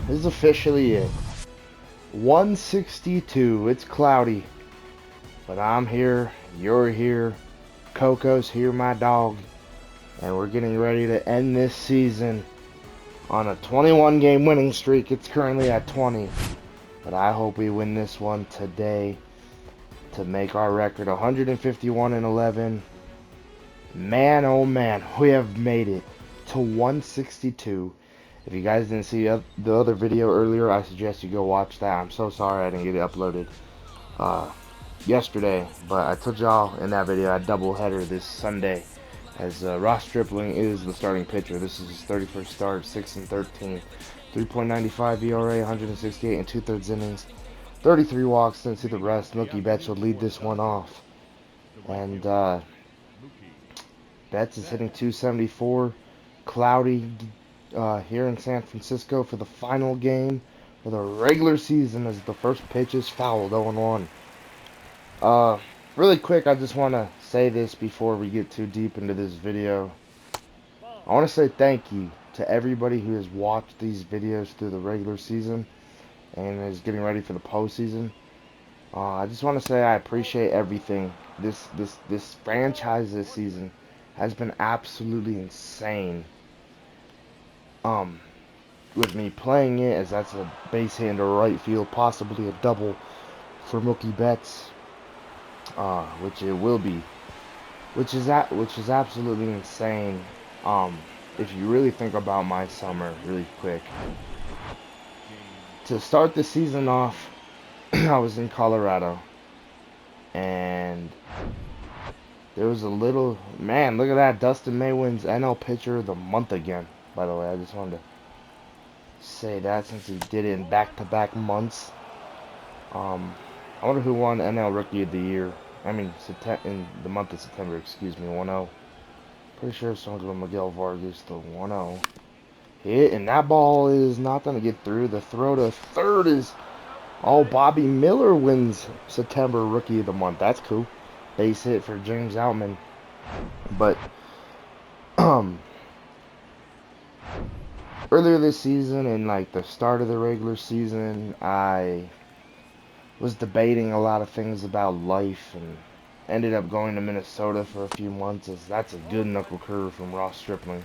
This is officially it. 162. It's cloudy, but I'm here. You're here. Coco's here, my dog, and we're getting ready to end this season on a 21 game winning streak. It's currently at 20, but I hope we win this one today to make our record 151-11. Man, oh man, we have made it to 162. If you guys didn't see the other video earlier, I suggest you go watch that. I'm so sorry I didn't get it uploaded yesterday, but I told y'all in that video I doubleheader this Sunday, as Ross Stripling is the starting pitcher. This is his 31st start, 6-13, 3.95 ERA, 168 and 2/3 innings, 33 walks. Didn't see the rest. Mookie Betts will lead this one off, and Betts is hitting 274. Cloudy here in San Francisco for the final game for the regular season, as the first pitch is fouled, 0-1. Really quick, I just want to say this before we get too deep into this video. I want to say thank you to everybody who has watched these videos through the regular season and is getting ready for the postseason. I just want to say I appreciate everything. This franchise this season has been absolutely insane. With me playing it, as that's a base hit into right field, possibly a double for Mookie Betts, which it will be, which is absolutely insane. If you really think about my summer, really quick, to start the season off, I was in Colorado, and there was a little man. Look at that, Dustin May wins NL Pitcher of the Month again. By the way, I just wanted to say that since he did it in back-to-back months. I wonder who won NL Rookie of the Year. I mean, in the month of September, excuse me, 1-0. Pretty sure someone's going Miguel Vargas, the 1-0. Hit, and that ball is not going to get through. The throw to third is... Oh, Bobby Miller wins September Rookie of the Month. That's cool. Base hit for James Outman. But, earlier this season, and like the start of the regular season, I was debating a lot of things about life, and ended up going to Minnesota for a few months, as that's a good knuckle curve from Ross Stripling.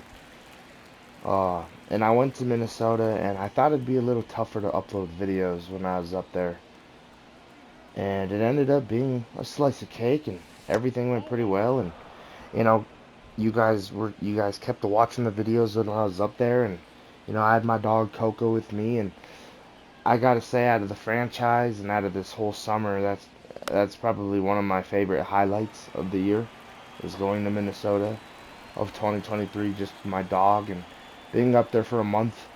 And I went to Minnesota, and I thought it'd be a little tougher to upload videos when I was up there. And it ended up being a slice of cake, and everything went pretty well. And you know, you guys kept watching the videos when I was up there, and you know, I had my dog Coco with me, and I gotta say, out of the franchise and out of this whole summer, that's probably one of my favorite highlights of the year, is going to Minnesota of 2023, just with my dog and being up there for a month.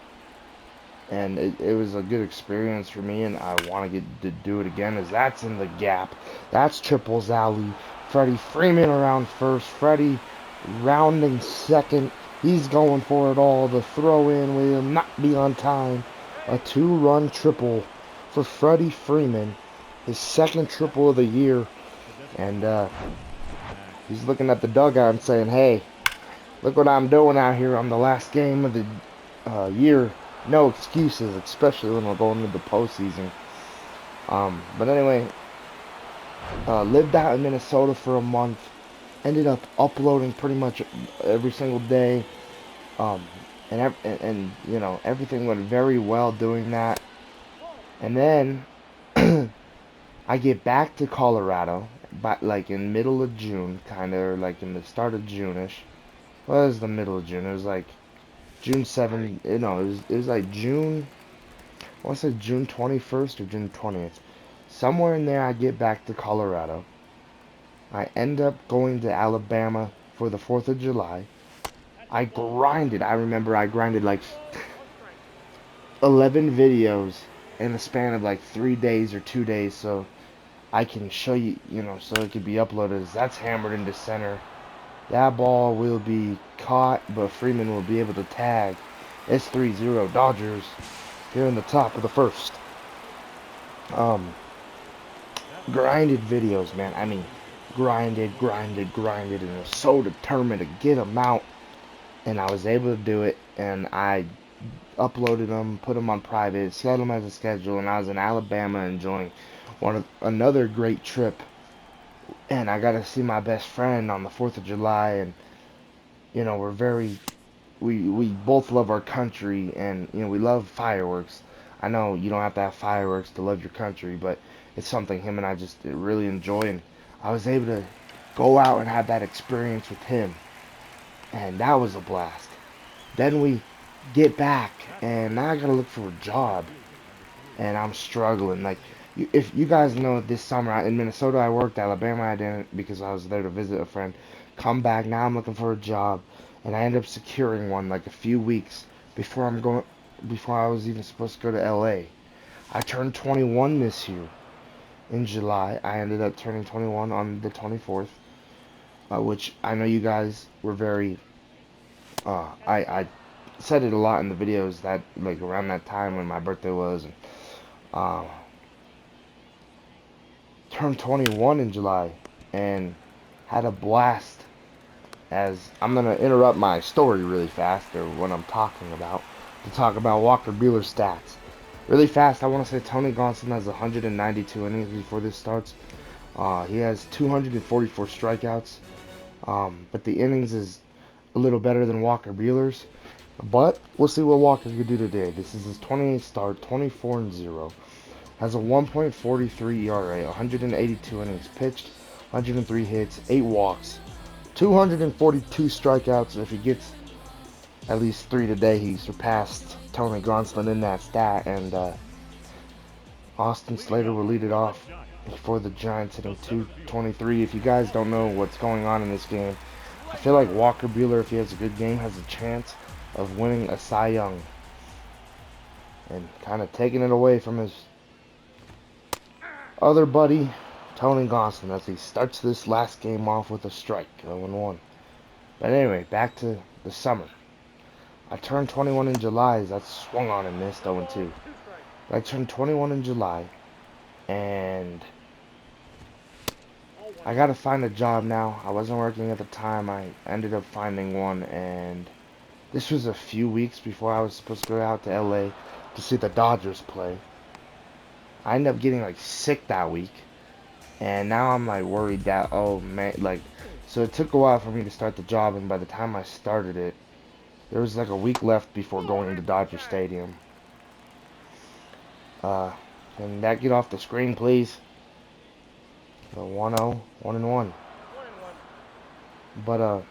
And it was a good experience for me, and I want to get to do it again, as that's in the gap. That's Triples Alley. Freddie Freeman around first. Freddie rounding second. He's going for it all. The throw-in will not be on time. A 2-run triple for Freddie Freeman. His second triple of the year. And he's looking at the dugout and saying, hey, look what I'm doing out here on the last game of the year. No excuses, especially when we're going into the postseason. But anyway, lived out in Minnesota for a month. Ended up uploading pretty much every single day. And you know, everything went very well doing that. And then I get back to Colorado, but like in middle of June, kind of, or like in the start of June-ish. Well, it was the middle of June. It was like June 7th. No, it was like June. I want to say June 21st or June 20th. Somewhere in there, I get back to Colorado. I end up going to Alabama for the 4th of July. I remember I grinded like 11 videos in the span of like 3 days or 2 days, so I can show you, you know, so it could be uploaded. That's hammered into center. That ball will be caught, but Freeman will be able to tag. It's 3-0 Dodgers here in the top of the first. Grinded videos, man. I mean, grinded, and was so determined to get them out. And I was able to do it, and I uploaded them, put them on private, set them as a schedule, and I was in Alabama enjoying another great trip. And I got to see my best friend on the 4th of July, and we're we both love our country, and we love fireworks. I know you don't have to have fireworks to love your country, but it's something him and I just really enjoy, and I was able to go out and have that experience with him, and that was a blast. Then we get back, and now I gotta look for a job, and I'm struggling. Like, if you guys know, this summer in Minnesota I worked, Alabama I didn't because I was there to visit a friend. Come back, now I'm looking for a job, and I end up securing one like a few weeks before before I was even supposed to go to LA. I turned 21 this year in July. I ended up turning 21 on the 24th, which I know you guys were very. I said it a lot in the videos that like around that time when my birthday was, and uh, turned 21 in July and had a blast. As I'm gonna interrupt my story really fast, or what I'm talking about, to talk about Walker Buehler's stats. Really fast, I want to say Tony Gonsolin has 192 innings before this starts. He has 244 strikeouts, but the innings is a little better than Walker Buehler's. But we'll see what Walker can do today. This is his 28th start, 24-0. Has a 1.43 ERA, 182 innings pitched, 103 hits, 8 walks, 242 strikeouts. And if he gets at least 3 today, he surpassed Tony Gonsolin in that stat. And Austin Slater will lead it off for the Giants hitting 223. If you guys don't know what's going on in this game, I feel like Walker Buehler, if he has a good game, has a chance of winning a Cy Young and kind of taking it away from his other buddy, Tony Gonsolin, as he starts this last game off with a strike, 0-1. But anyway, back to the summer. I turned 21 in July. That swung on and missed, 0-2. But I turned 21 in July, and I gotta find a job now. I wasn't working at the time. I ended up finding one, and this was a few weeks before I was supposed to go out to LA to see the Dodgers play. I ended up getting like sick that week, and now I'm like worried that, oh man, like, so it took a while for me to start the job, and by the time I started it, there was like a week left before going to Dodger Stadium. Can that get off the screen, please? The 1-0, 1-1. But I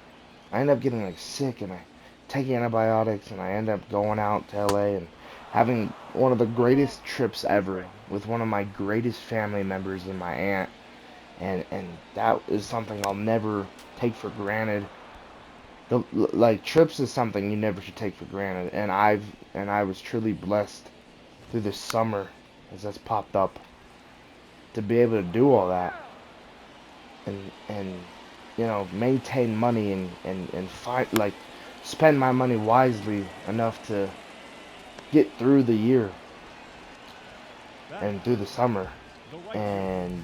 ended up getting like sick, and I take antibiotics, and I end up going out to LA and having one of the greatest trips ever with one of my greatest family members and my aunt, and that is something I'll never take for granted. Like, trips is something you never should take for granted, and I was truly blessed through this summer as that's popped up to be able to do all that, and maintain money, and find, like, spend my money wisely enough to get through the year and through the summer. And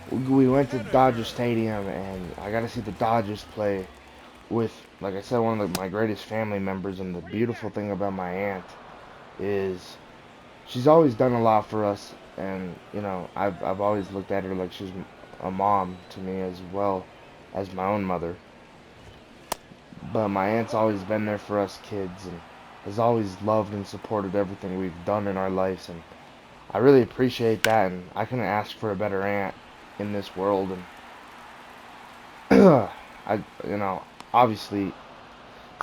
we went to Dodger Stadium, and I got to see the Dodgers play with, like I said, one of my greatest family members. And the beautiful thing about my aunt is she's always done a lot for us, and I've always looked at her like she's a mom to me as well as my own mother. But my aunt's always been there for us kids, and has always loved and supported everything we've done in our lives, and I really appreciate that, and I couldn't ask for a better aunt in this world. And obviously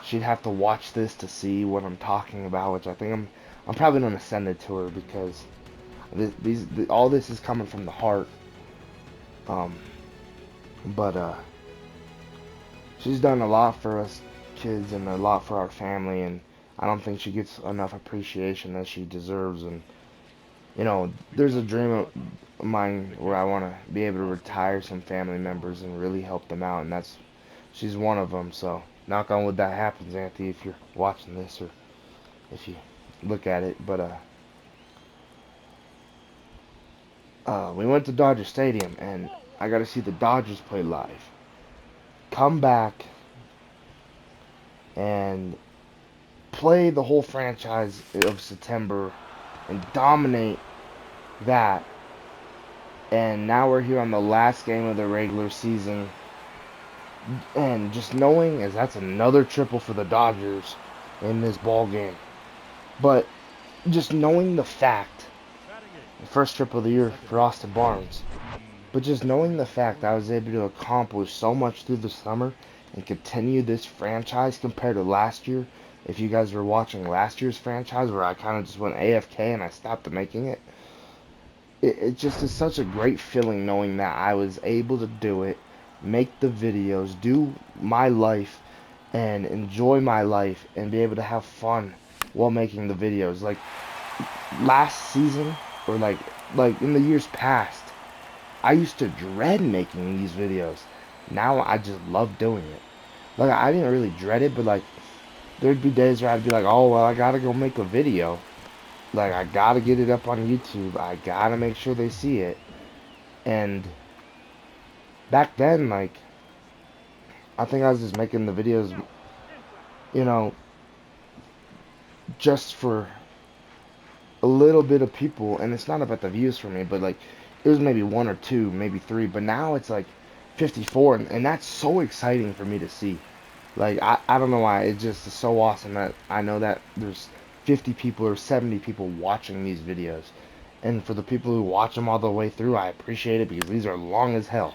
she'd have to watch this to see what I'm talking about, which I think I'm probably gonna send it to her, because all this is coming from the heart. But she's done a lot for us kids and a lot for our family, and I don't think she gets enough appreciation that she deserves. And there's a dream of mine where I want to be able to retire some family members and really help them out, and she's one of them. So knock on wood that happens, Auntie, if you're watching this, or if you look at it. But we went to Dodger Stadium, and I got to see the Dodgers play live. Come back and play the whole franchise of September and dominate that. And now we're here on the last game of the regular season. And just knowing as that's another triple for the Dodgers in this ball game. But just knowing the fact, the first triple of the year for Austin Barnes. But just knowing the fact I was able to accomplish so much through the summer and continue this franchise compared to last year. If you guys were watching last year's franchise where I kind of just went AFK and I stopped making it, it just is such a great feeling knowing that I was able to do it, make the videos, do my life, and enjoy my life, and be able to have fun while making the videos. Like last season, or like in the years past, I used to dread making these videos. Now I just love doing it. Like I didn't really dread it, but like there'd be days where I'd be like, oh well, I gotta go make a video. Like I gotta get it up on YouTube. I gotta make sure they see it. And back then, like I think I was just making the videos, you know, just for a little bit of people. And it's not about the views for me, but like it was maybe one or two, maybe three. But now it's like 54, and that's so exciting for me to see. Like I don't know why, it just is so awesome that I know that there's 50 people or 70 people watching these videos. And for the people who watch them all the way through, I appreciate it because these are long as hell.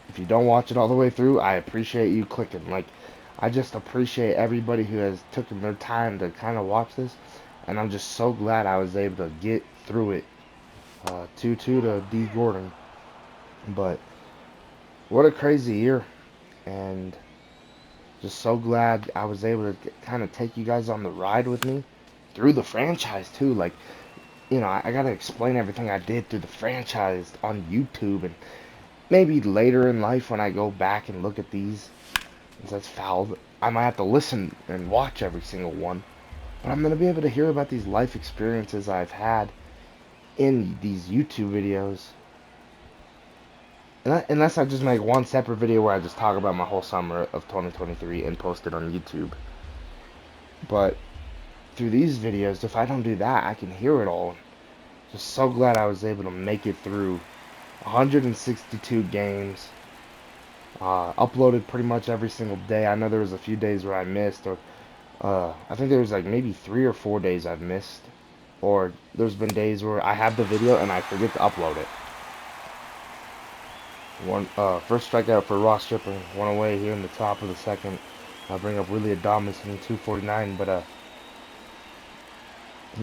If you don't watch it all the way through, I appreciate you clicking. Like, I just appreciate everybody who has taken their time to kind of watch this. And I'm just so glad I was able to get through it. 2-2 to D. Gordon. But what a crazy year. And just so glad I was able to kind of take you guys on the ride with me through the franchise too. Like, you know, I gotta explain everything I did through the franchise on YouTube, and maybe later in life when I go back and look at these, since that's fouled, I might have to listen and watch every single one. But I'm gonna be able to hear about these life experiences I've had in these YouTube videos. Unless I just make one separate video where I just talk about my whole summer of 2023 and post it on YouTube. But through these videos, if I don't do that, I can hear it all. Just so glad I was able to make it through 162 games. Uploaded pretty much every single day. I know there was a few days where I missed, or I think there was like maybe 3 or 4 days I've missed. Or there's been days where I have the video and I forget to upload it. First strikeout for Ross Stripling, one away here in the top of the second. I'll bring up Willie Adames in 249, but I'm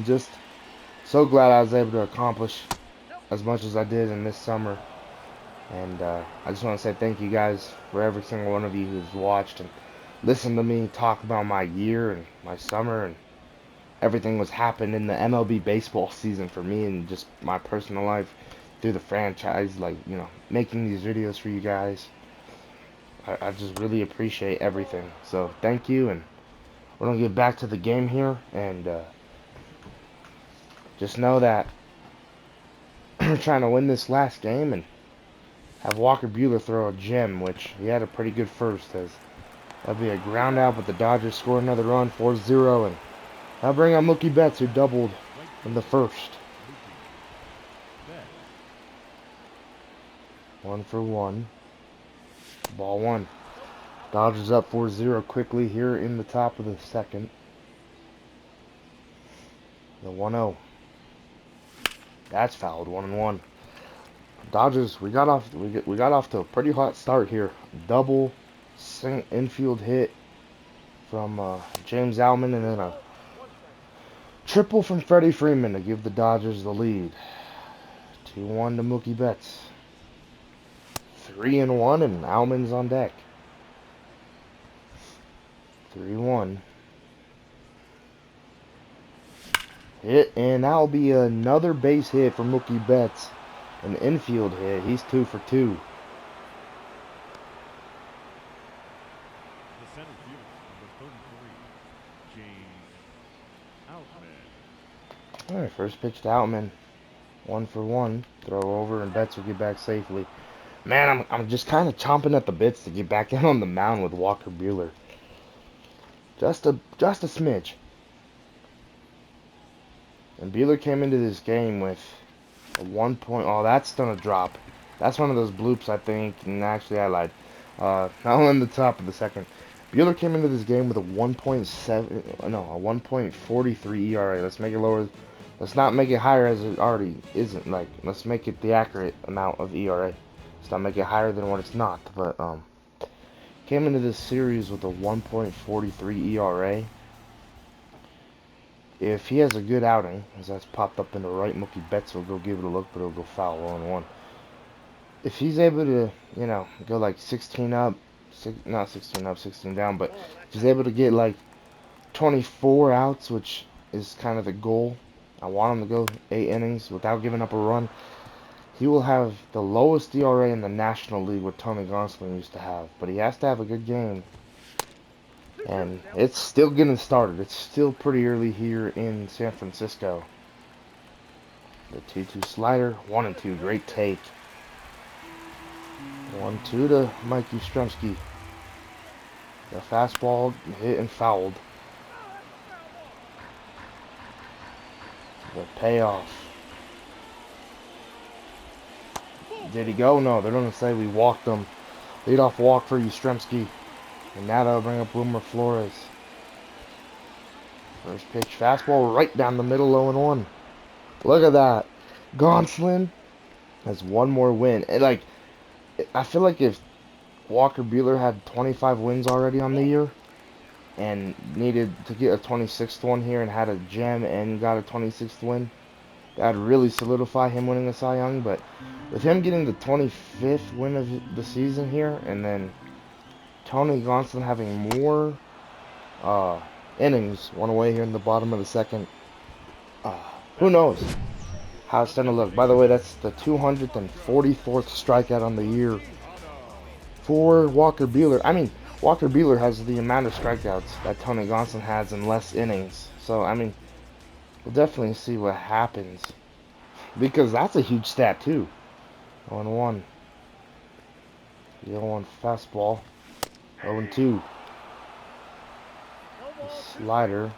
just so glad I was able to accomplish as much as I did in this summer. And I just want to say thank you guys for every single one of you who's watched and listened to me talk about my year and my summer and everything was happening in the MLB baseball season for me and just my personal life through the franchise, like, you know, making these videos for you guys. I just really appreciate everything. So thank you, and we're gonna get back to the game here, and just know that we're trying to win this last game and have Walker Buehler throw a gem, which he had a pretty good first, as that'll be a ground out, but the Dodgers score another run, 4-0, and I'll bring on Mookie Betts, who doubled in the first. 1-for-1. Ball one. Dodgers up 4-0 quickly here in the top of the second. The 1-0. That's fouled. 1-1. Dodgers, we got off to a pretty hot start here. Double infield hit from James Outman, and then a triple from Freddie Freeman to give the Dodgers the lead. 2-1 to Mookie Betts. 3-1, and Outman's on deck. 3-1. Hit, and that'll be another base hit for Mookie Betts. An infield hit. He's 2 for 2. The center fielder, number 33, James Outman. Alright, first pitch to Outman. 1-for-1. Throw over, and Betts will get back safely. Man, I'm just kind of chomping at the bits to get back in on the mound with Walker Buehler. Just a smidge. And Bueller came into this game with a 1 point. Oh, that's gonna drop. That's one of those bloops, I think. And actually, I lied. Now in the top of the second. Bueller came into this game with a 1.7, no, a 1.43 ERA. Let's make it lower. Let's not make it higher as it already isn't. Like, let's make it the accurate amount of ERA. Let's not make it higher than what it's not. But came into this series with a 1.43 ERA. If he has a good outing, as that's popped up in the right, Mookie Betts will go give it a look, but it'll go foul 0-1. If he's able to, go like 16 up, not 16 up, 16 down, but if he's able to get like 24 outs, which is kind of the goal, I want him to go 8 innings without giving up a run, he will have the lowest ERA in the National League, what Tony Gonsolin used to have. But he has to have a good game. And it's still getting started. It's still pretty early here in San Francisco. The 2-2 slider, 1-2, great take. 1-2 to Mikey Strumsky. The fastball hit and fouled. The payoff. Did he go? No, they're going to say we walked him. Leadoff walk for Yastrzemski. And now that'll bring up Wilmer Flores. First pitch, fastball right down the middle, 0-1. Look at that. Gonsolin has one more win. I feel like if Walker Buehler had 25 wins already on the year and needed to get a 26th one here and had a gem and got a 26th win, that'd really solidify him winning the Cy Young. But with him getting the 25th win of the season here, and then Tony Gonsolin having more innings, one away here in the bottom of the second, who knows how it's going to look. By the way, that's the 244th strikeout on the year for Walker Buehler. I mean, Walker Buehler has the amount of strikeouts that Tony Gonsolin has in less innings. So, I mean, we'll definitely see what happens. Because that's a huge stat, too. 0-1. The 0-1 fastball. 0-2. The slider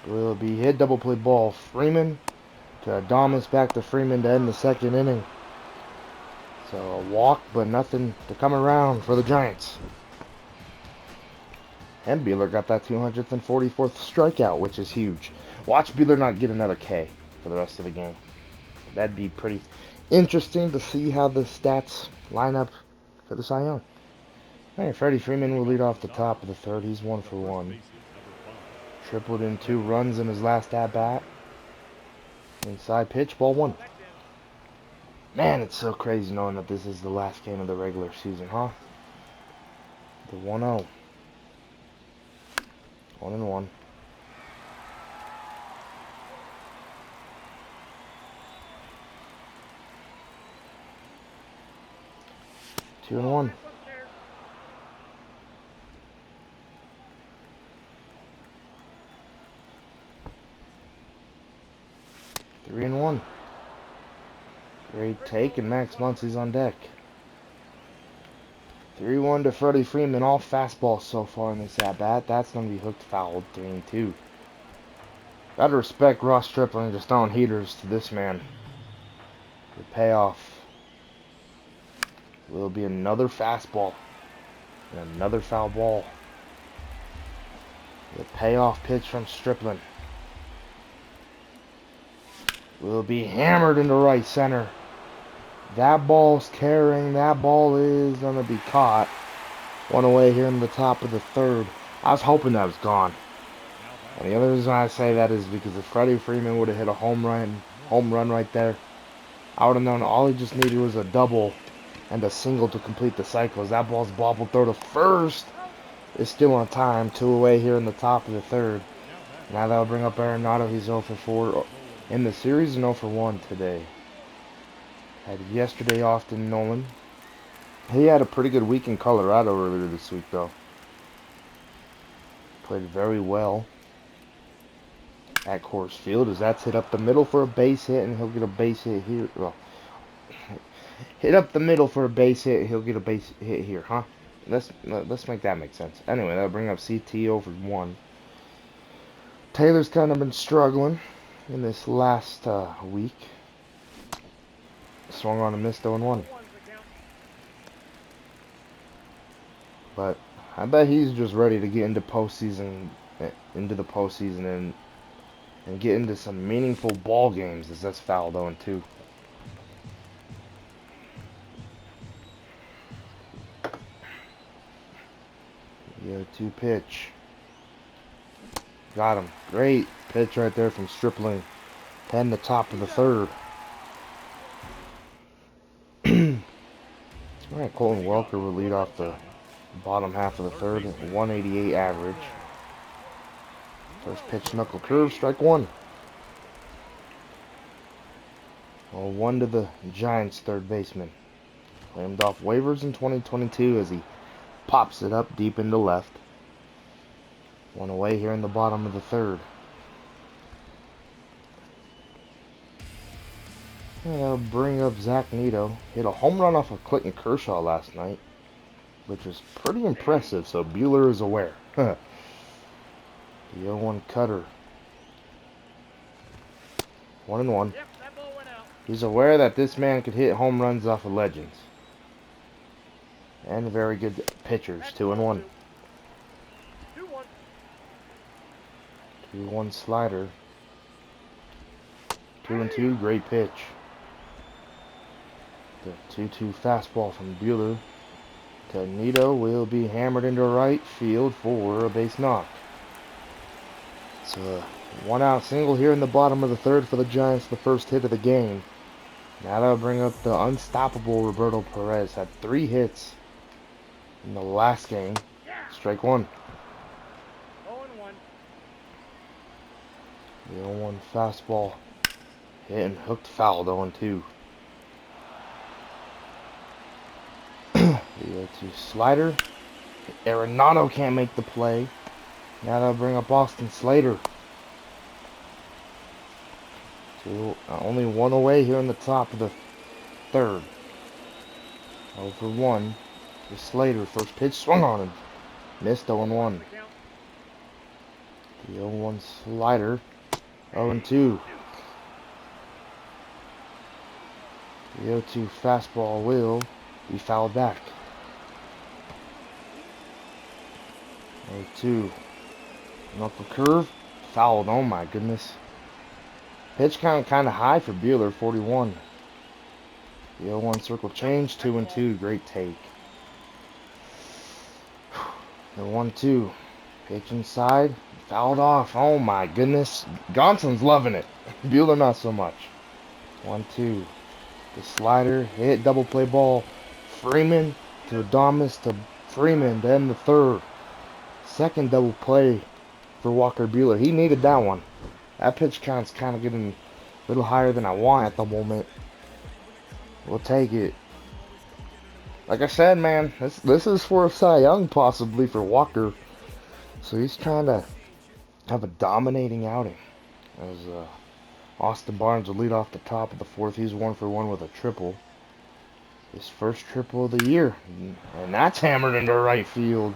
will be hit. Double play ball. Freeman to Adames, back to Freeman to end the second inning. So a walk, but nothing to come around for the Giants. And Buehler got that 244th strikeout, which is huge. Watch Buehler not get another K for the rest of the game. That'd be pretty interesting to see how the stats line up for the Cy Young. Hey, Freddie Freeman will lead off the top of the third. He's 1 for 1. Tripled in 2 runs in his last at-bat. Inside pitch, ball 1. Man, it's so crazy knowing that this is the last game of the regular season, huh? The 1-0. 1-1. Two and 1. Three and 1. Great take, and Max Muncy's on deck. 3-1 to Freddie Freeman. All fastballs so far in this at-bat. That's going to be hooked fouled. 3-2. Gotta respect Ross Stripling just throwing heaters to this man. The payoff will be another fastball and another foul ball. The payoff pitch from Stripling will be hammered into right center. That ball's carrying. That ball is going to be caught. One away here in the top of the third. I was hoping that was gone. And the other reason I say that is because if Freddie Freeman would have hit a home run right there, I would have known all he just needed was a double and a single to complete the cycle. As that ball's bobbled throw to first. It's still on time. 2 away here in the top of the third. Now that'll bring up Arenado. He's 0 for 4 in the series and 0 for 1 today. Had yesterday off in Nolan. He had a pretty good week in Colorado earlier this week, though. Played very well at Coors Field, as that's hit up the middle for a base hit, and he'll get a base hit here. Well, hit up the middle for a base hit, he'll get a base hit here, huh? let's make that make sense. Anyway, that'll bring up CT over 1. Taylor's kind of been struggling in this last week. Swung on and missed 0-1. But I bet he's just ready to get into the postseason and get into some meaningful ball games as that's foul 0-2. Yeah, 2 pitch. Got him. Great pitch right there from Stripling. Heading the top of the 3rd. Alright, Colton Welker will lead off the bottom half of the 3rd. 188 average. First pitch, knuckle curve, strike 1. Well, 1 to the Giants' 3rd baseman. Claimed off waivers in 2022 as he pops it up deep into left. 1 away here in the bottom of the 3rd. And I'll bring up Zach Neto. Hit a home run off of Clayton Kershaw last night, which was pretty impressive, so Buehler is aware. The 0-1 cutter. 1-1. He's aware that this man could hit home runs off of legends. And very good pitchers. 2-1. 2-1 slider. 2-2, great pitch. The 2-2 fastball from Buehler. Neto will be hammered into right field for a base knock. It's a 1-out single here in the bottom of the 3rd for the Giants, the first hit of the game. Now that'll bring up the unstoppable Roberto Perez. Had 3 hits in the last game. Strike 1. 0-1 fastball. Hit and hooked foul. 0-2. The 0-2 slider. Arenado can't make the play. Now that'll bring up Austin Slater. Only 1 away here in the top of the 3rd. 0-1. The Slater, first pitch swung on him. Missed 0-1. The 0-1 slider. 0-2. The 0-2 fastball will be fouled back. 0-2. Knuckle curve. Fouled. Oh my goodness. Pitch count kind of high for Buehler. 41. The 0-1 circle change. 2-2. Great take. The 1-2. Pitch inside. Fouled off. Oh my goodness. Gonson's loving it. Buehler not so much. 1-2. The slider. Hit. Double play ball. Freeman to Adames to Freeman. Then the 3rd. Second double play for Walker Buehler. He needed that one. That pitch count's kind of getting a little higher than I want at the moment. We'll take it. Like I said, man, this is for a Cy Young possibly for Walker. So he's trying to have a dominating outing. As Austin Barnes will lead off the top of the 4th. He's 1 for 1 with a triple. His first triple of the year. And that's hammered into right field.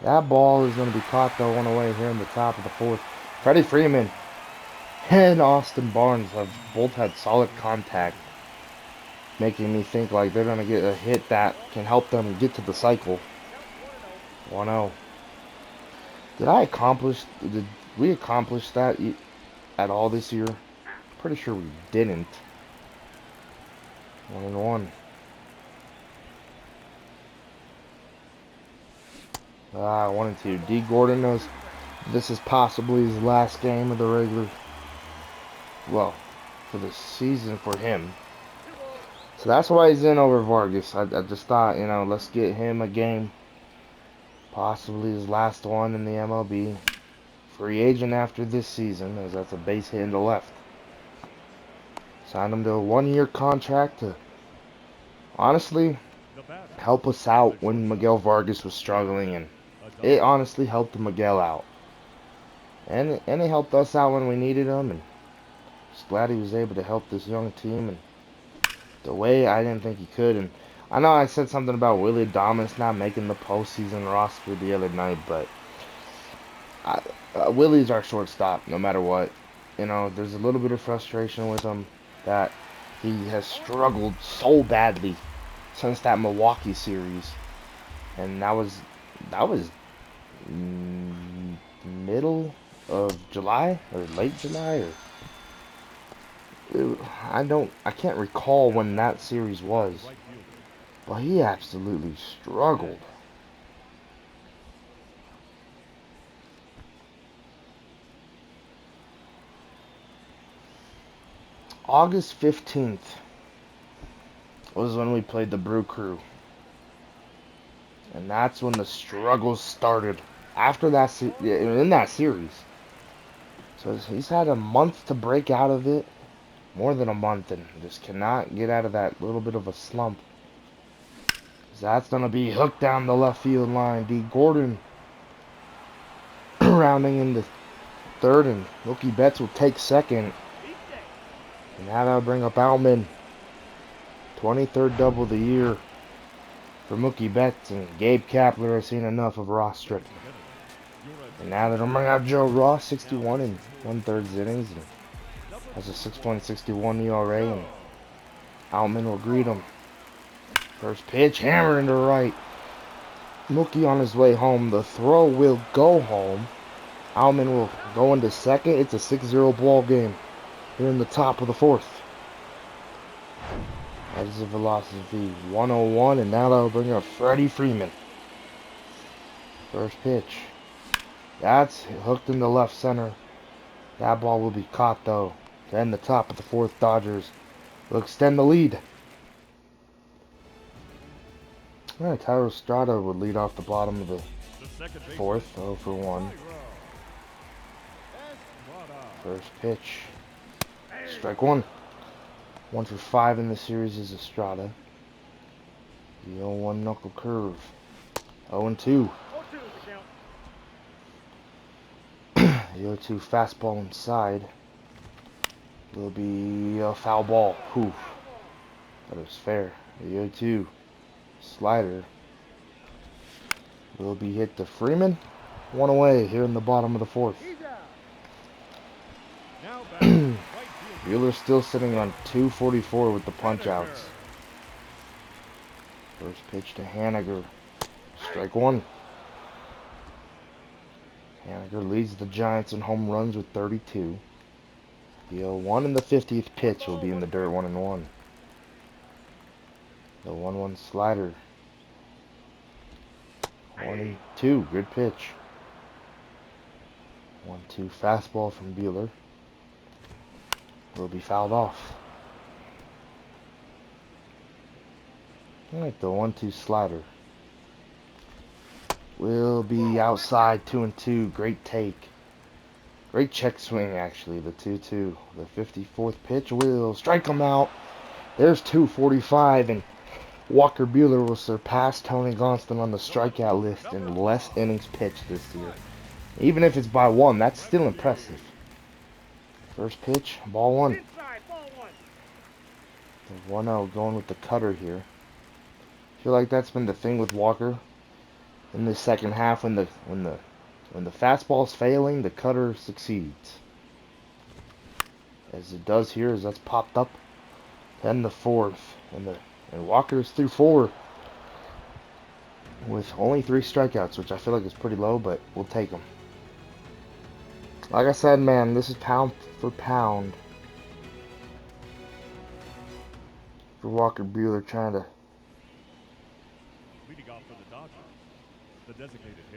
That ball is going to be caught though 1 away here in the top of the 4th. Freddie Freeman and Austin Barnes have both had solid contact, making me think like they're going to get a hit that can help them get to the cycle. 1-0. Did we accomplish that at all this year? Pretty sure we didn't. 1-1. 1-2. D. Gordon knows this is possibly his last game of the regular, well, for the season for him. So that's why he's in over Vargas. I just thought, let's get him a game. Possibly his last one in the MLB. Free agent after this season, as that's a base hit into left. Signed him to a 1-year contract to, honestly, help us out when Miguel Vargas was struggling, and it honestly helped Miguel out. And it helped us out when we needed him, and just glad he was able to help this young team and the way I didn't think he could. And I know I said something about Willie Adames not making the postseason roster the other night, but I, Willie's our shortstop no matter what. You know, there's a little bit of frustration with him that he has struggled so badly since that Milwaukee series, and that was mm, middle of July or late July or I can't recall when that series The was, right fielder. but he absolutely struggled. August 15th was when we played the Brew Crew, and that's when the struggles started. After that, in that series, so he's had a month to break out of it, more than a month, and just cannot get out of that little bit of a slump. That's gonna be hooked down the left field line. D. Gordon rounding into third, and Mookie Betts will take second. And now that'll bring up Alman. 23rd double of the year for Mookie Betts, and Gabe Kapler has seen enough of Ross Strickland. And now that'll bring out Joe Ross, 61 and 1/3 innings, and has a 6.61 ERA, and Alman will greet him. First pitch, hammer into right. Mookie on his way home. The throw will go home. Alman will go into second. It's a 6-0 ball game here in the top of the fourth. That is a velocity 101, and now that'll bring up Freddie Freeman. First pitch. That's hooked into left center. That ball will be caught though. To end the top of the fourth, Dodgers will extend the lead. Alright, Tyler Estrada would lead off the bottom of the fourth, 0 for 1. First pitch. Strike one. 1 for 5 in the series is Estrada. The 0-1 knuckle curve. 0-2. The 0-2 fastball inside will be a foul ball. Whew. But it was fair. The 0-2 slider will be hit to Freeman. One away here in the bottom of the fourth. Wheeler's still sitting on 244 with the punch outs. First pitch to Haniger. Strike one. Haniger leads the Giants in home runs with 32. The 0-1 and the 50th pitch will be in the dirt, 1-1. The 1-1 slider. 1-2, good pitch. 1-2 fastball from Buehler. Will be fouled off. Alright, the 1-2 slider will be outside, 2-2. Great take. Great check swing, actually. The 2-2. The 54th pitch will strike him out. There's 245, and Walker Buehler will surpass Tony Gonsolin on the strikeout list in less innings pitched this year. Even if it's by one, that's still impressive. First pitch, ball one. The 1-0 going with the cutter here. I feel like that's been the thing with Walker in the second half. When the fastball's failing, the cutter succeeds, as it does here, as that's popped up. Then the fourth, and Walker's through 4 with only 3 strikeouts, which I feel like is pretty low, but we'll take them. Like I said, man, this is pound for pound for Walker Buehler trying to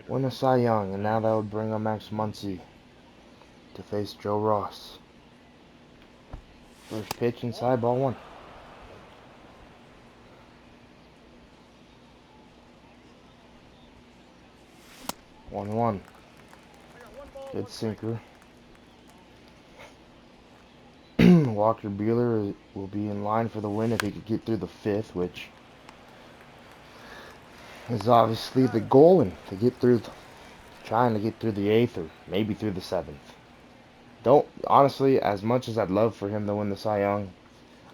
win a Cy Young, and now that would bring up Max Muncy to face Joe Ross. First pitch inside, ball one. One. Good sinker. Walker Buehler will be in line for the win if he could get through the 5th, which is obviously the goal, and to get through, trying to get through the 8th or maybe through the 7th. Honestly, as much as I'd love for him to win the Cy Young,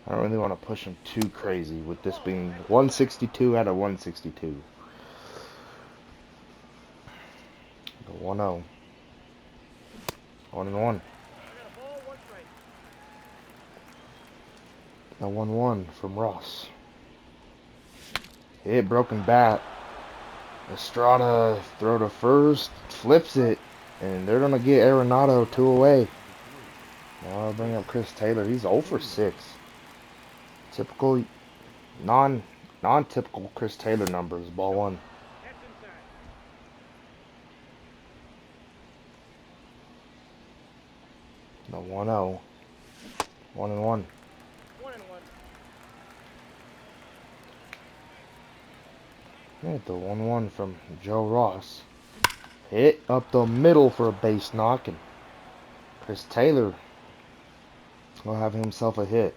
I don't really want to push him too crazy with this being 162 out of 162. The 1-0. 1-1. The 1-1 from Ross. Hit, broken bat. Estrada throw to first, flips it, and they're gonna get Arenado 2 away. Now I'll bring up Chris Taylor. He's 0 for 6. Typical non-typical Chris Taylor numbers. Ball 1. The 1-0. 1-1. Hit the 1-1 from Joe Ross. Hit up the middle for a base knock, and Chris Taylor will have himself a hit.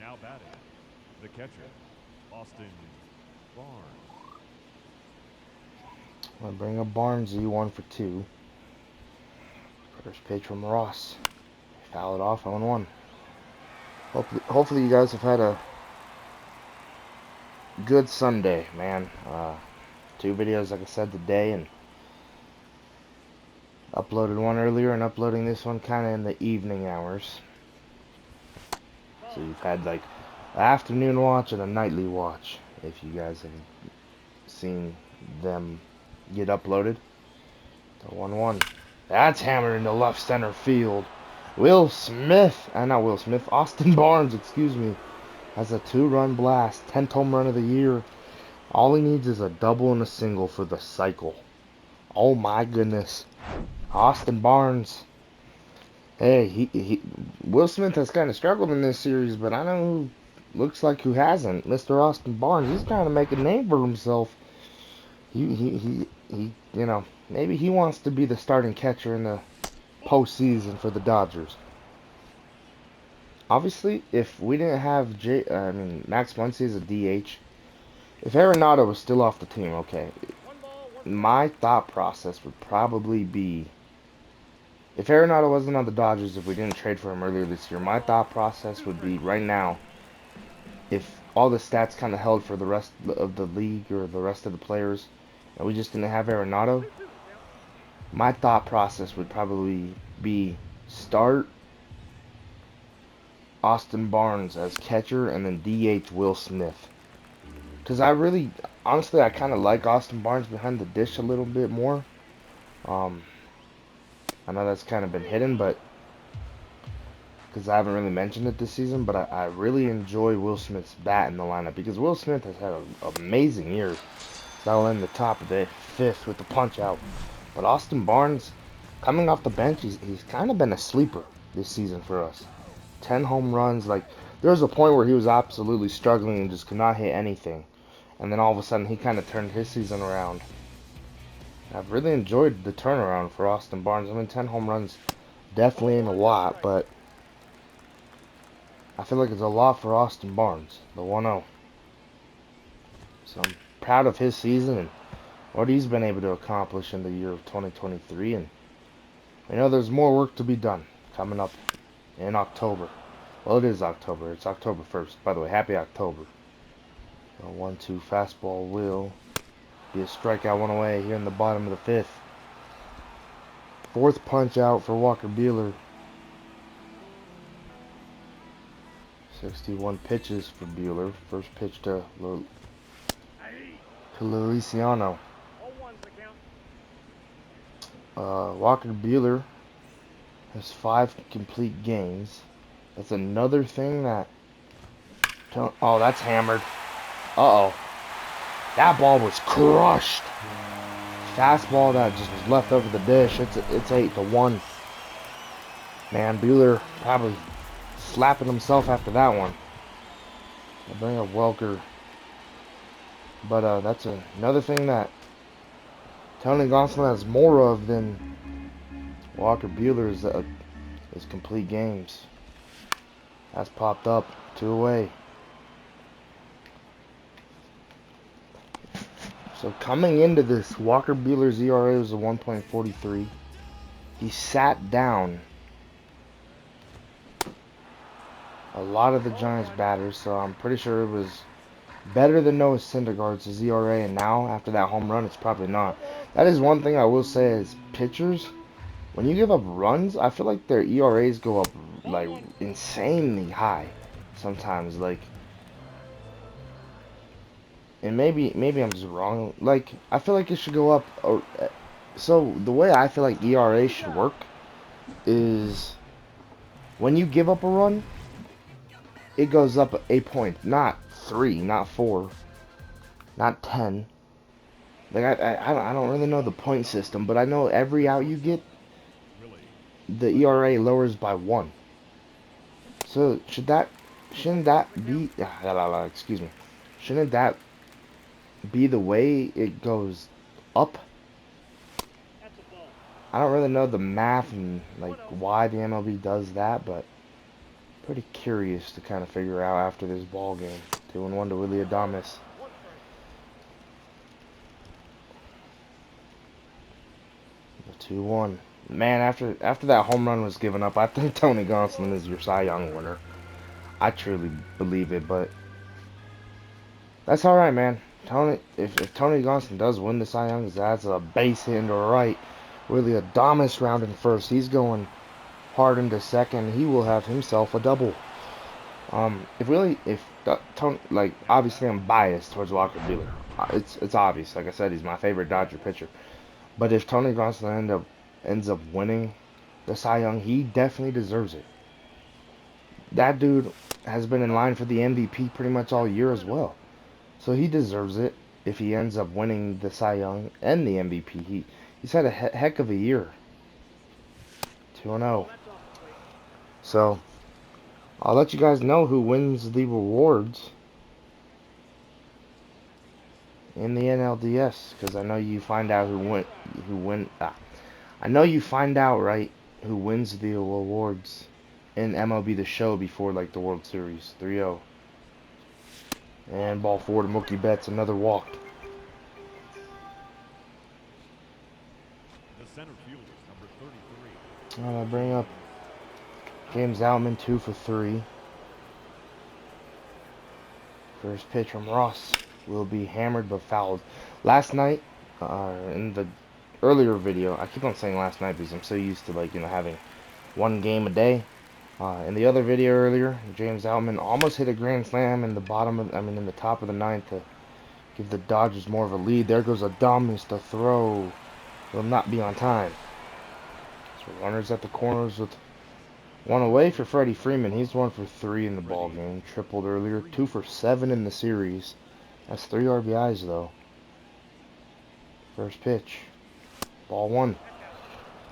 Now batting, the catcher, Austin Barnes. I'm gonna bring up Barnesy 1 for 2. First pitch from Ross. Foul it off 0-1. Hopefully you guys have had a good Sunday, man. 2 videos, like I said, today, and uploaded one earlier and uploading this one kind of in the evening hours. So you've had like an afternoon watch and a nightly watch, if you guys have seen them get uploaded. The 1-1. That's hammered into left center field. Austin Barnes, excuse me, has a 2-run blast, 10th home run of the year. All he needs is a double and a single for the cycle. Oh my goodness. Austin Barnes. Hey, Will Smith has kind of struggled in this series, but I know who looks like who hasn't. Mr. Austin Barnes. He's trying to make a name for himself. He you know, maybe he wants to be the starting catcher in the postseason for the Dodgers. Obviously, if we didn't have Max Muncy as a DH, if Arenado was still off the team, okay, my thought process would probably be, if Arenado wasn't on the Dodgers, if we didn't trade for him earlier this year, my thought process would be right now, if all the stats kind of held for the rest of the league or the rest of the players, and we just didn't have Arenado, my thought process would probably be start Austin Barnes as catcher and then DH Will Smith. Because honestly, I kind of like Austin Barnes behind the dish a little bit more. I know that's kind of been hidden, but because I haven't really mentioned it this season, but I really enjoy Will Smith's bat in the lineup because Will Smith has had an amazing year. That'll end the top of the 5th with the punch out. But Austin Barnes, coming off the bench, he's kind of been a sleeper this season for us. 10 home runs. Like, there was a point where he was absolutely struggling and just could not hit anything. And then all of a sudden, he kind of turned his season around. I've really enjoyed the turnaround for Austin Barnes. I mean, 10 home runs definitely ain't a lot, but I feel like it's a lot for Austin Barnes, the 1-0. So I'm proud of his season and what he's been able to accomplish in the year of 2023. And I know there's more work to be done coming up in October. Well, it is October. It's October 1st. By the way, happy October. A 1-2 fastball will be a strikeout, 1 away here in the bottom of the 5th. 4th punch out for Walker Buehler. 61 pitches for Buehler. First pitch to Luciano. Walker Buehler has 5 complete games. That's another thing that... Oh, that's hammered. Uh-oh. That ball was crushed. Fastball that just was left over the dish. It's 8-1. Man, Buehler probably slapping himself after that one. I'll bring up Welker. But that's another thing that Tony Gonsolin has more of than Walker Buehler is complete games. That's popped up. 2 away. So coming into this, Walker Buehler's ERA was a 1.43. He sat down a lot of the Giants batters, so I'm pretty sure it was better than Noah Syndergaard's ERA, and now after that home run, it's probably not. That is one thing I will say as pitchers, when you give up runs, I feel like their ERAs go up like insanely high sometimes. Like, and maybe I'm just wrong. Like, I feel like it should go up. So the way I feel like ERA should work is when you give up a run, it goes up a point, not 3, not 4, not 10. Like I don't really know the point system, but I know every out you get, Willie. the ERA lowers by 1. So shouldn't that be excuse me, shouldn't that be the way it goes up? I don't really know the math and like why the MLB does that, but pretty curious to kind of figure out after this ball game. 2-1 to Willie Adames. The 2-1. Man, after that home run was given up, I think Tony Gonsolin is your Cy Young winner. I truly believe it, but that's all right, man. If Tony Gonsolin does win the Cy Young, that's a base hit into right. Willie Adames rounding first. He's going hard into second. He will have himself a double. If Tony, like, Now obviously batting. I'm biased towards Walker Number Buehler. It's obvious. Like I said, he's my favorite Dodger pitcher. But if Tony Gonsolin ends up winning the Cy Young, he definitely deserves it. That dude has been in line for the MVP pretty much all year as well. So he deserves it if he ends up winning the Cy Young and the MVP. He's had a heck of a year. 2-0. So I'll let you guys know who wins the rewards in the NLDS because I know you find out who win. I know you find out right who wins the awards in MLB The Show before like the World Series. 3-0. And ball forward to Mookie Betts, another walk. The center fielder, number 33. I'll bring up James Outman, 2 for 3. First pitch from Ross will be hammered but fouled. Last night, in the earlier video, I keep on saying last night because I'm so used to like having one game a day. In the other video earlier, James Outman almost hit a grand slam in the in the top of the ninth to give the Dodgers more of a lead. There goes Adames to throw. Will not be on time. So runners at the corners with one away for Freddie Freeman. He's 1 for 3 in the ball game. Tripled earlier. 2 for 7 in the series. That's 3 RBIs though. First pitch. Ball 1.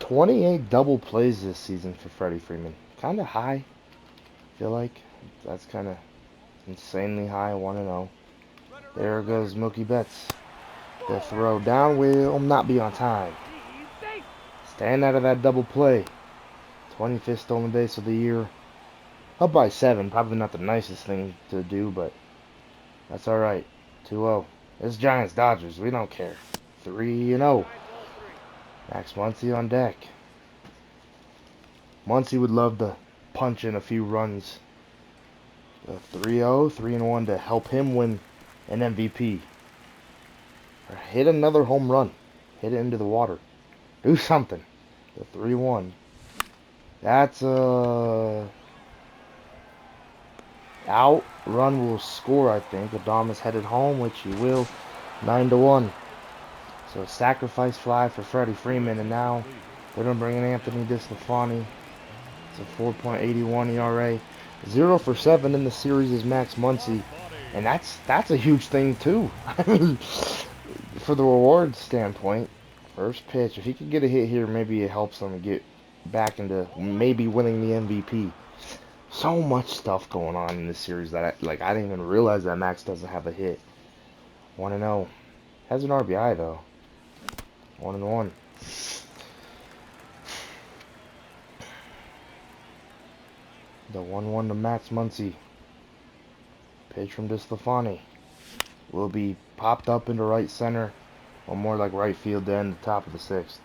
28 double plays this season for Freddie Freeman. Kind of high. I feel like that's kind of insanely high. 1-0. There goes Mookie Betts. The throw down will not be on time. Stand out of that double play. 25th stolen base of the year. Up by 7. Probably not the nicest thing to do, but that's alright. 2-0. It's Giants Dodgers. We don't care. 3-0. Max Muncy on deck. Muncy would love to punch in a few runs. 3-0. 3-1 to help him win an MVP. Or hit another home run. Hit it into the water. Do something. The 3-1. That's out. Run will score, I think. Adames headed home, which he will. 9-1. So sacrifice fly for Freddie Freeman, and now they're gonna bring in Anthony DeSclafani. It's a 4.81 ERA. 0 for 7 in the series is Max Muncy, and that's a huge thing too. I mean, for the reward standpoint, first pitch. If he could get a hit here, maybe it helps him get back into maybe winning the MVP. So much stuff going on in this series that I didn't even realize that Max doesn't have a hit. 1-0. Has an RBI though. 1-1. The 1-1 to Max Muncy. Pitch from DeSclafani will be popped up into right center, or more like right field to end the top of the 6th.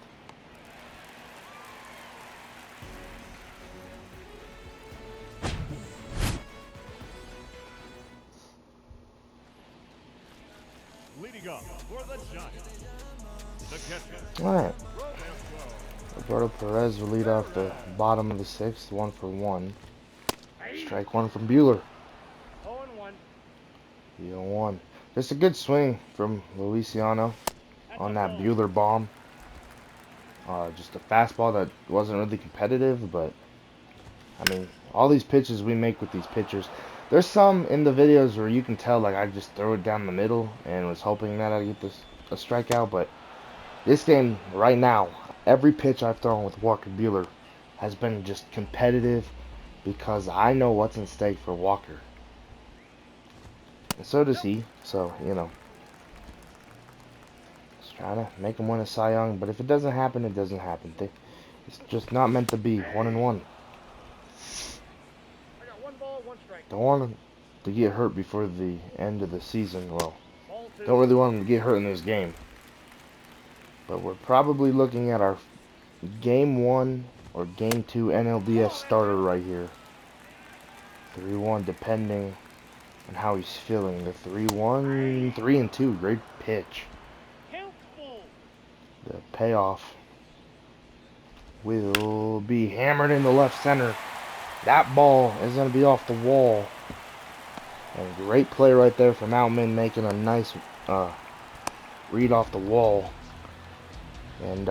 Leading up for the Giants, the catcher, All right. Roberto Roberto Perez will lead off the bottom of the sixth, 1-for-1. Strike one from Buehler. 0-1. 0-1. Just a good swing from Luciano on that Buehler bomb. Just a fastball that wasn't really competitive, but I mean, all these pitches we make with these pitchers. There's some in the videos where you can tell, like, I just throw it down the middle and was hoping that I'd get a strikeout, but this game right now, every pitch I've thrown with Walker Buehler has been just competitive because I know what's in stake for Walker. And so does he, so, you know. Just trying to make him win a Cy Young, but if it doesn't happen, it doesn't happen. It's just not meant to be. 1-1. I got 1 ball, 1 strike. Don't want him to get hurt before the end of the season. Well, Ball 2. don't really want him to get hurt in this game. But we're probably looking at our Game 1 or Game 2 NLDS starter right here. 3-1, depending on how he's feeling. The 3-1, 3-2, great pitch. The payoff will be hammered into left center. That ball is going to be off the wall. And great play right there from Outman, making a nice read off the wall. And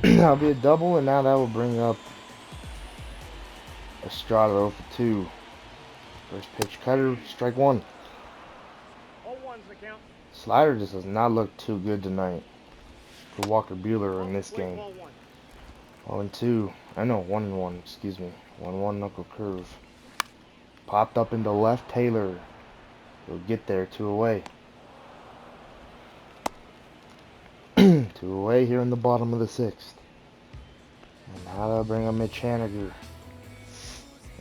that'll be a double, and now that will bring up Estrada 0-for-2. First pitch cutter, strike one. 0-1's the count. Slider just does not look too good tonight for Walker Buehler in this game. 0-2. I know, 1-1, excuse me. 1-1 knuckle curve. Popped up into left. Taylor will get there. 2 away. 2 away here in the bottom of the sixth. And now they'll bring up Mitch Haniger.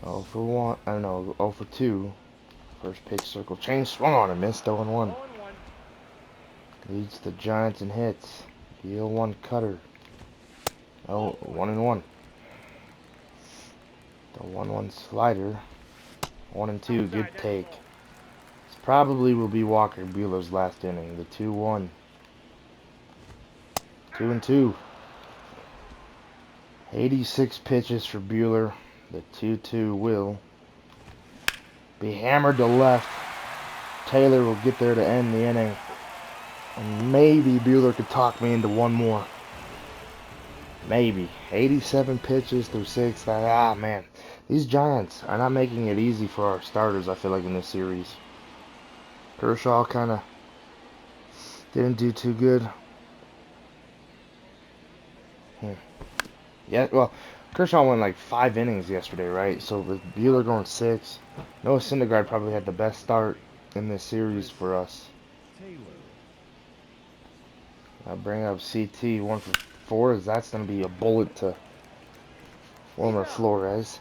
0-for-1. I don't know, 0-for-2. First pitch circle change. Swung on and missed. 0-1. Leads the Giants in hits. The 0-1 cutter. Oh, 1-1. The 1-1 slider. 1-2. Good take. This probably will be Walker Buehler's last inning. The 2-1. 2-2. 86 pitches for Buehler. The 2-2 will be hammered to left. Taylor will get there to end the inning. And maybe Buehler could talk me into one more. Maybe. 87 pitches through 6. Man. These Giants are not making it easy for our starters, I feel like, in this series. Kershaw kind of didn't do too good. Yeah, well, Kershaw went like 5 innings yesterday, right? So with Buehler going 6, Noah Syndergaard probably had the best start in this series for us. I'll bring up CT 1-for-4, as that's going to be a bullet to Wilmer Flores.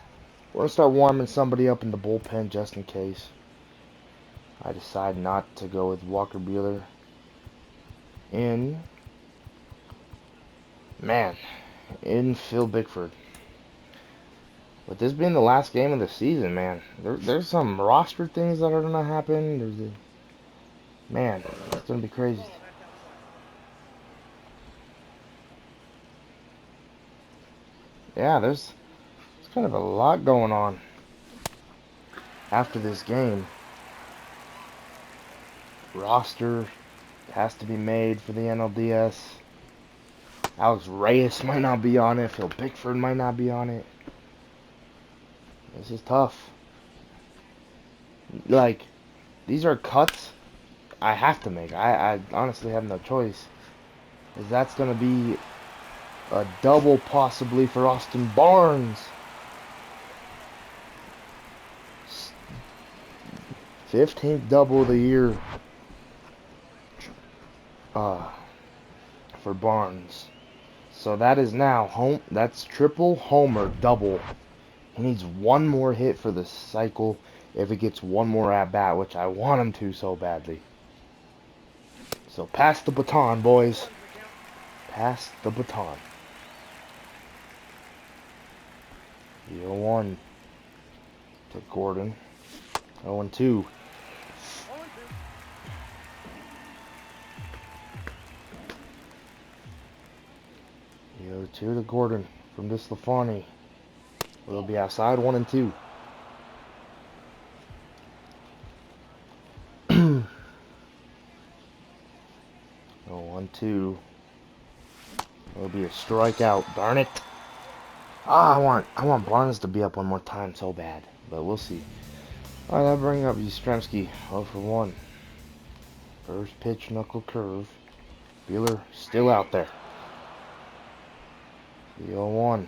We're going to start warming somebody up in the bullpen just in case I decide not to go with Walker Buehler in Phil Bickford. With this being the last game of the season, man, there's some roster things that are going to happen. It's going to be crazy. Yeah, there's kind of a lot going on after this game. Roster has to be made for the NLDS. Alex Reyes might not be on it. Phil Bickford might not be on it. This is tough. Like, these are cuts I have to make. I honestly have no choice. Because that's going to be a double possibly for Austin Barnes. 15th double of the year for Barnes. So that is now that's triple homer double. He needs one more hit for the cycle if it gets one more at bat, which I want him to so badly. So pass the baton, boys. Pass the baton. 0-1 to Gordon. 0-2. 2 to Gordon from DeSclafani. Will be outside 1 and 2. Oh, 1-2. It'll be a strikeout. Darn it. Ah, I want Barnes to be up one more time so bad, but we'll see. All right, I'll bring up Yastrzemski. 0 for 1. First pitch, knuckle curve. Buehler still out there. The 0-1.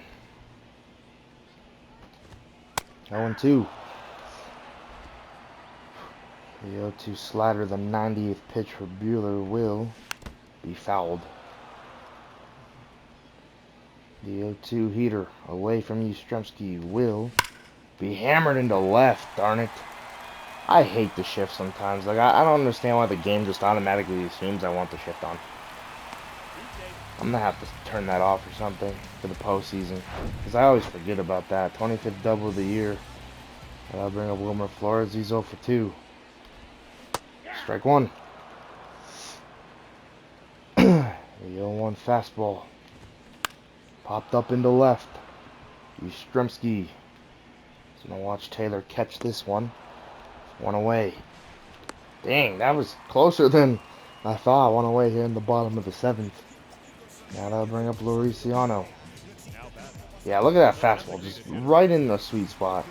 0-2. The 0-2 slider, the 90th pitch for Buehler, will be fouled. The 0-2 heater away from Yastrzemski will be hammered into left. Darn it. I hate the shift sometimes. Like, I don't understand why the game just automatically assumes I want the shift on. I'm gonna have to turn that off or something for the postseason, because I always forget about that. 25th double of the year. And I'll bring up Wilmer Flores. He's 0 for 2. Strike 1. The 0-1 fastball popped up into left. Yastrzemski. So now watch Taylor catch this one. 1 away. Dang, that was closer than I thought. 1 away here in the bottom of the 7th. Now that'll bring up Lauriciano. Yeah, look at that fastball. Just right in the sweet spot.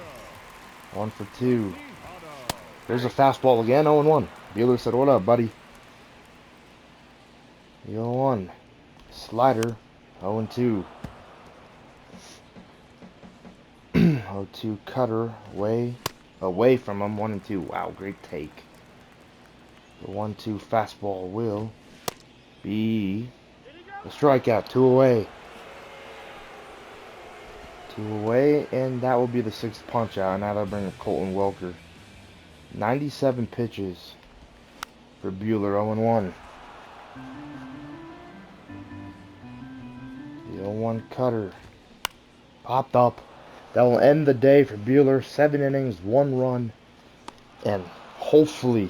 1 for 2. There's a fastball again. 0-1. Buehler said, "What up, buddy?" The 0-1. Slider. 0-2. 0-2 cutter. Away from him. 1 and 2. Wow, great take. The 1-2 fastball will be a strikeout. 2 away. 2 away, and that will be the 6th punch out. And now they'll bring up Colton Welker. 97 pitches for Buehler. 0-1. The 0-1 cutter popped up. That will end the day for Buehler. 7 innings, 1 run, and hopefully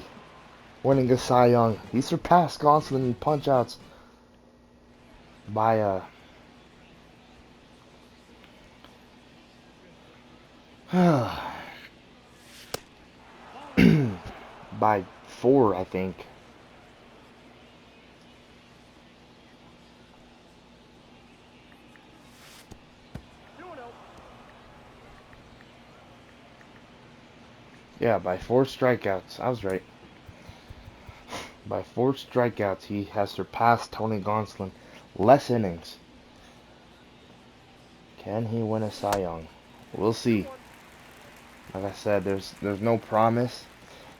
winning a Cy Young. He surpassed Gonsolin in punch-outs by by 4, I think. Yeah, by 4 strikeouts. I was right. By 4 strikeouts, he has surpassed Tony Gonsolin. Less innings. Can he win a Cy Young? We'll see. Like I said, there's no promise.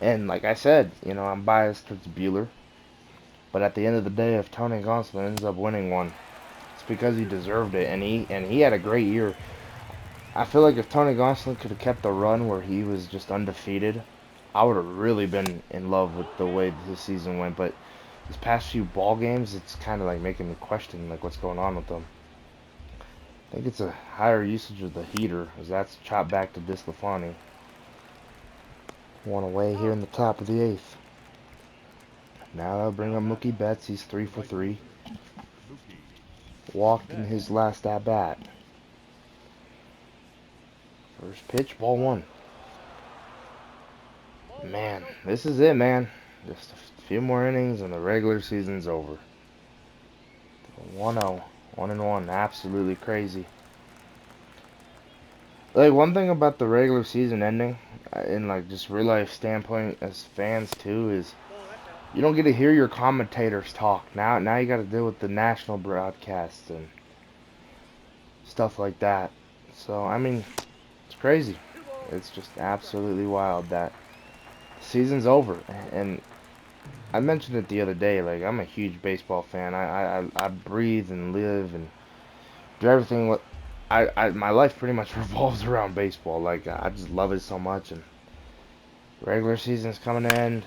And like I said, you know, I'm biased towards Buehler. But at the end of the day, if Tony Gonsolin ends up winning one, it's because he deserved it. And he had a great year. I feel like if Tony Gonsolin could have kept the run where he was just undefeated, I would have really been in love with the way his season went. But these past few ball games, it's kind of like making me question like what's going on with them. I think it's a higher usage of the heater, as that's chopped back to DeSclafani. 1 away here in the top of the 8th. Now they'll bring up Mookie Betts. He's 3 for 3. Walked in his last at bat. First pitch, ball 1. Man, this is it, man. Just a few more innings and the regular season's over. 1-0. 1-1. Absolutely crazy. Like, one thing about the regular season ending, in like just real life standpoint as fans too, is you don't get to hear your commentators talk. Now you got to deal with the national broadcasts and stuff like that. So I mean, it's crazy. It's just absolutely wild that the season's over. And I mentioned it the other day. Like, I'm a huge baseball fan. I breathe and live and do everything. What my life pretty much revolves around baseball. Like, I just love it so much. And regular season's coming in.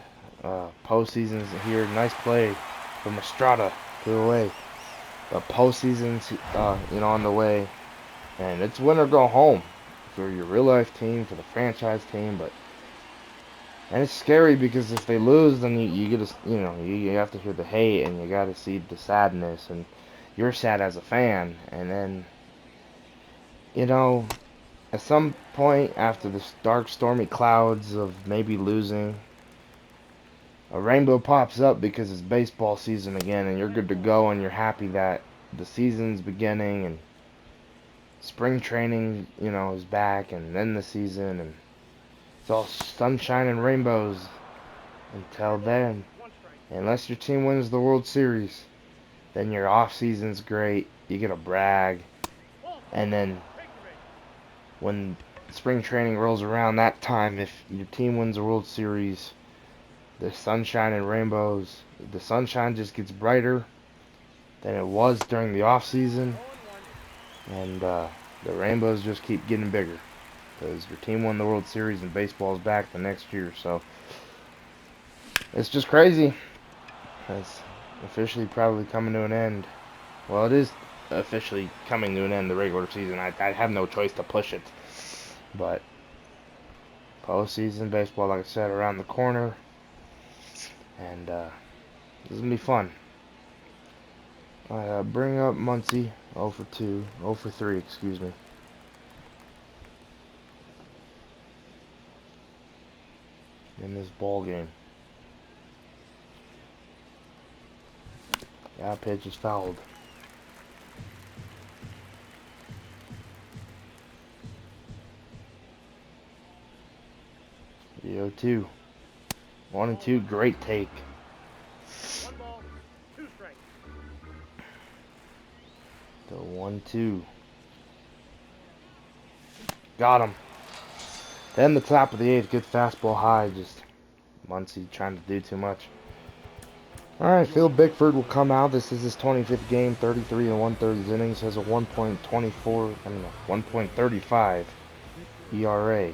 Postseason's here. Nice play from Estrada. 2 away. But postseason's on the way. And it's win or go home for your real life team, for the franchise team. And it's scary because if they lose, then you get to, you have to hear the hate and you got to see the sadness, and you're sad as a fan. And then, you know, at some point after the dark, stormy clouds of maybe losing, a rainbow pops up because it's baseball season again, and you're good to go, and you're happy that the season's beginning, and spring training, is back, and then the season, and it's all sunshine and rainbows until then. Unless your team wins the World Series, then your off season's great. You get a brag, and then when spring training rolls around that time, if your team wins the World Series, the sunshine and rainbows, the sunshine just gets brighter than it was during the off season, and the rainbows just keep getting bigger because your team won the World Series and baseball's back the next year. So it's just crazy. It's officially probably coming to an end. Well, it is officially coming to an end, the regular season. I have no choice to push it. But postseason baseball, like I said, around the corner. And this is going to be fun. I bring up Muncie, 0 for 2, 0 for 3, excuse me. In this ball game. That pitch is fouled. The 0-2. 1 and 2, great take. 1 ball, 2 strikes. The 1-2. Got him. Then the top of the 8th, good fastball high. Just Muncie trying to do too much. Alright, Phil Bickford will come out. This is his 25th game, 33 and 1/3 innings. Has a 1.35 ERA.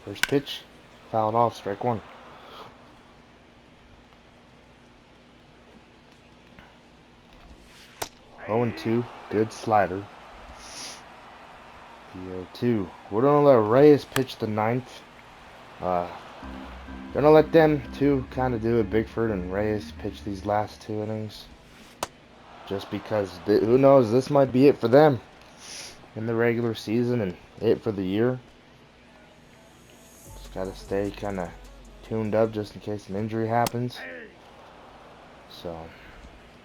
First pitch, fouled off, strike 1. Oh and 2, good slider. The 0-2. We're gonna let Reyes pitch the 9th. Gonna let them two kind of do it. Bickford and Reyes pitch these last 2 innings. Just because, who knows, this might be it for them in the regular season and it for the year. Just gotta stay kind of tuned up just in case an injury happens. So,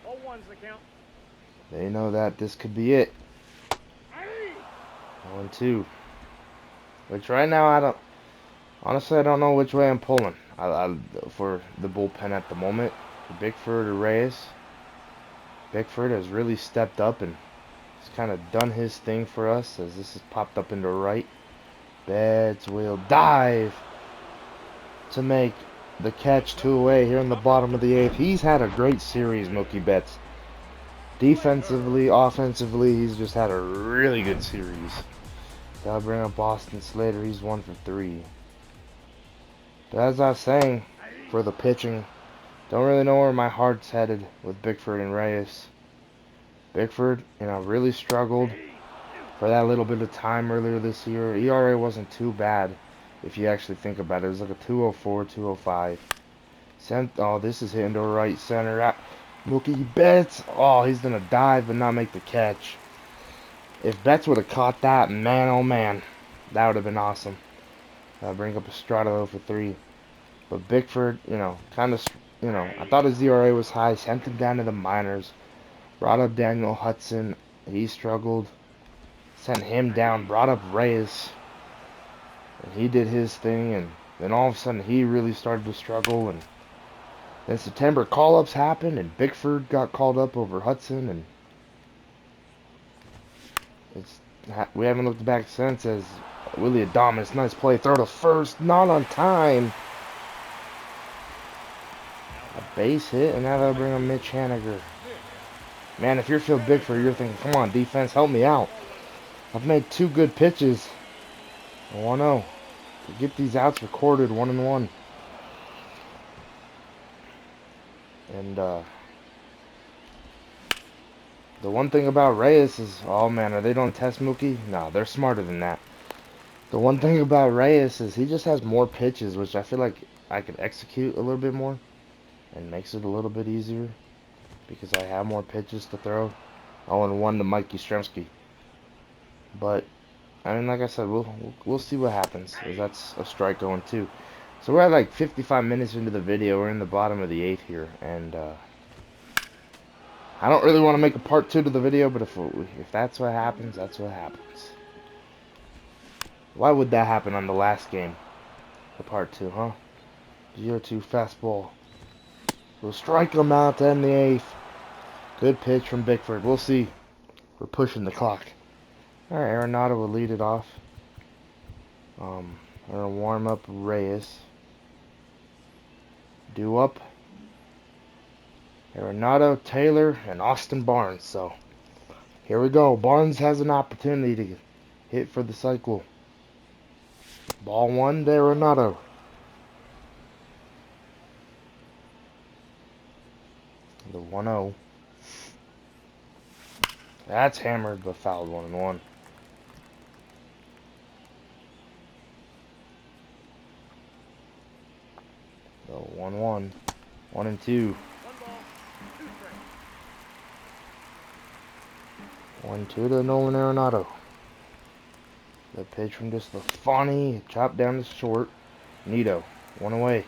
0-1's the count. they know that this could be it. 0-2. Which right now honestly I don't know which way I'm pulling. For the bullpen at the moment. For Bickford or Reyes. Bickford has really stepped up and he's kind of done his thing for us as this has popped up into right. Betts will dive to make the catch 2 away here in the bottom of the 8th. He's had a great series, Mookie Betts. Defensively, offensively, he's just had a really good series. That'll bring up Boston Slater. He's 1 for 3. But as I was saying, for the pitching, don't really know where my heart's headed with Bickford and Reyes. Bickford, really struggled for that little bit of time earlier this year. ERA wasn't too bad if you actually think about it. It was like a 204, 205. Oh, this is hitting to right center. Mookie Betts. Oh, he's going to dive but not make the catch. If Betts would have caught that, man, oh man, that would have been awesome. Bring up Estrada 0 for 3. But Bickford, kind of, I thought his ERA was high. Sent him down to the minors. Brought up Daniel Hudson. He struggled. Sent him down. Brought up Reyes. And he did his thing. And then all of a sudden, he really started to struggle. And then September call-ups happened. And Bickford got called up over Hudson. And we haven't looked back since as Willie Adames. Nice play. Throw to first. Not on time. A base hit. And now they'll bring up Mitch Haniger. Man, if you're Phil Bickford, you're thinking, come on, defense, help me out. I've made 2 good pitches. 1-0. Get these outs recorded, 1-1. And the one thing about Reyes is, oh man, are they doing test Mookie? No, they're smarter than that. The one thing about Reyes is he just has more pitches, which I feel like I could execute a little bit more. And makes it a little bit easier. Because I have more pitches to throw. 0-1 to Mike Yastrzemski. But I mean, like I said, we'll see what happens. 'Cause that's a strike 0-2. So we're at like 55 minutes into the video. We're in the bottom of the 8th here, and I don't really want to make a part 2 to the video, but if that's what happens, that's what happens. Why would that happen on the last game? The part 2, huh? 0-2 fastball. We'll strike him out to end the 8th. Good pitch from Bickford. We'll see. We're pushing the clock. Alright, Arenado will lead it off. We're gonna warm up Reyes. Due up. Arenado, Taylor, and Austin Barnes. So, here we go. Barnes has an opportunity to hit for the cycle. Ball 1 to Arenado. The 1-0. That's hammered but fouled 1-1. The 1-1. 1-2. 1-2 to Nolan Arenado. The pitch from just the funny, chopped down to short. Nito, 1 away.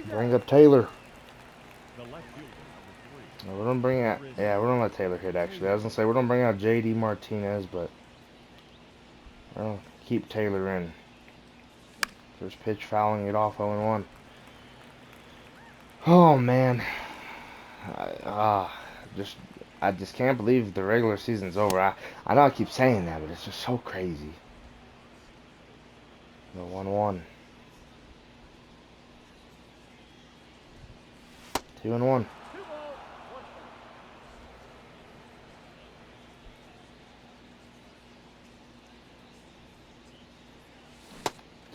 Bring up Taylor. We're gonna bring out, yeah, we're gonna let Taylor hit actually. I was gonna say we're gonna bring out JD Martinez, but we're gonna keep Taylor in. First pitch fouling it off 0-1. Oh man, I just can't believe the regular season's over. I know I keep saying that, but it's just so crazy. The 1-1. 2-1.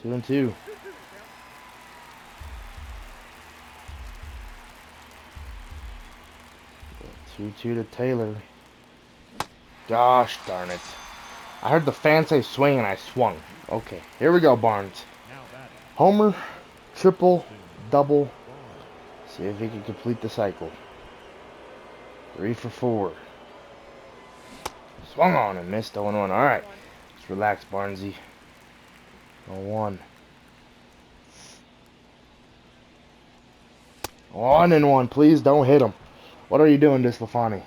2-2. 2-2 to Taylor. Gosh darn it. I heard the fan say swing and I swung. Okay, here we go, Barnes. Homer, triple, double. See if he can complete the cycle. 3 for 4. Swung on and missed 0-1. Alright. Just relax, Barnesy. 0-1. 1-1. Please don't hit him. What are you doing, DeSclafani?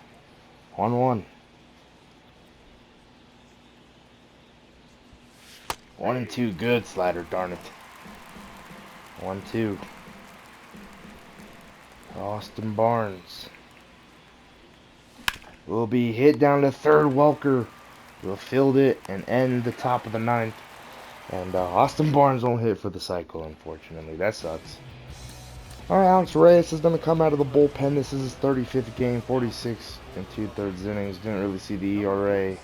1-1. 1-2. Good slider, darn it. 1-2. Austin Barnes will be hit down to third. Welker will field it and end the top of the 9th. And Austin Barnes won't hit for the cycle, unfortunately. That sucks. Alright, Alex Reyes is going to come out of the bullpen. This is his 35th game, 46 and 2/3 innings. Didn't really see the ERA.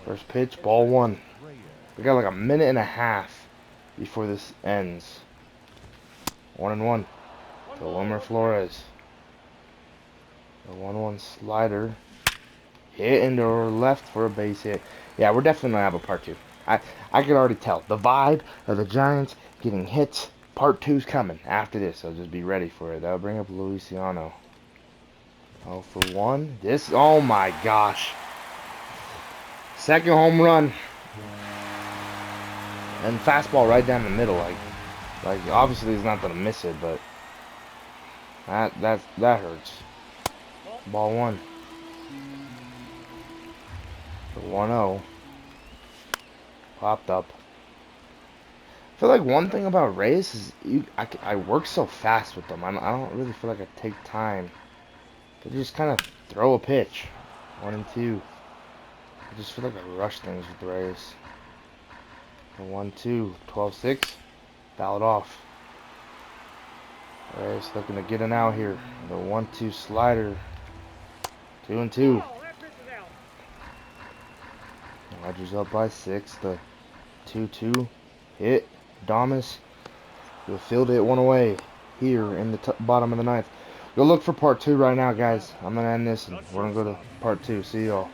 First pitch, ball 1. We got like a minute and a half before this ends. 1-1 to Wilmer Flores. The 1-1 slider. Hit into left for a base hit. Yeah, we're definitely going to have a part 2. I could already tell. The vibe of the Giants getting hits. Part 2's coming after this, so just be ready for it. That'll bring up Luciano. 0 for 1. This, oh my gosh. Second home run. And fastball right down the middle. Like obviously he's not gonna miss it, but that hurts. Ball 1. The 1-0. Popped up. I feel like one thing about Reyes is I work so fast with them. I don't really feel like I take time. They just kind of throw a pitch. 1-2. I just feel like I rush things with Reyes. The 1-2. 12-6. Foul it off. Reyes looking to get an out here. The 1-2 slider. 2-2. Dodgers up by 6. The 2-2 hit. Damas will field it 1 away here in the bottom of the 9th. Go look for part 2 right now, guys. I'm going to end this and we're going to go to part 2. See y'all.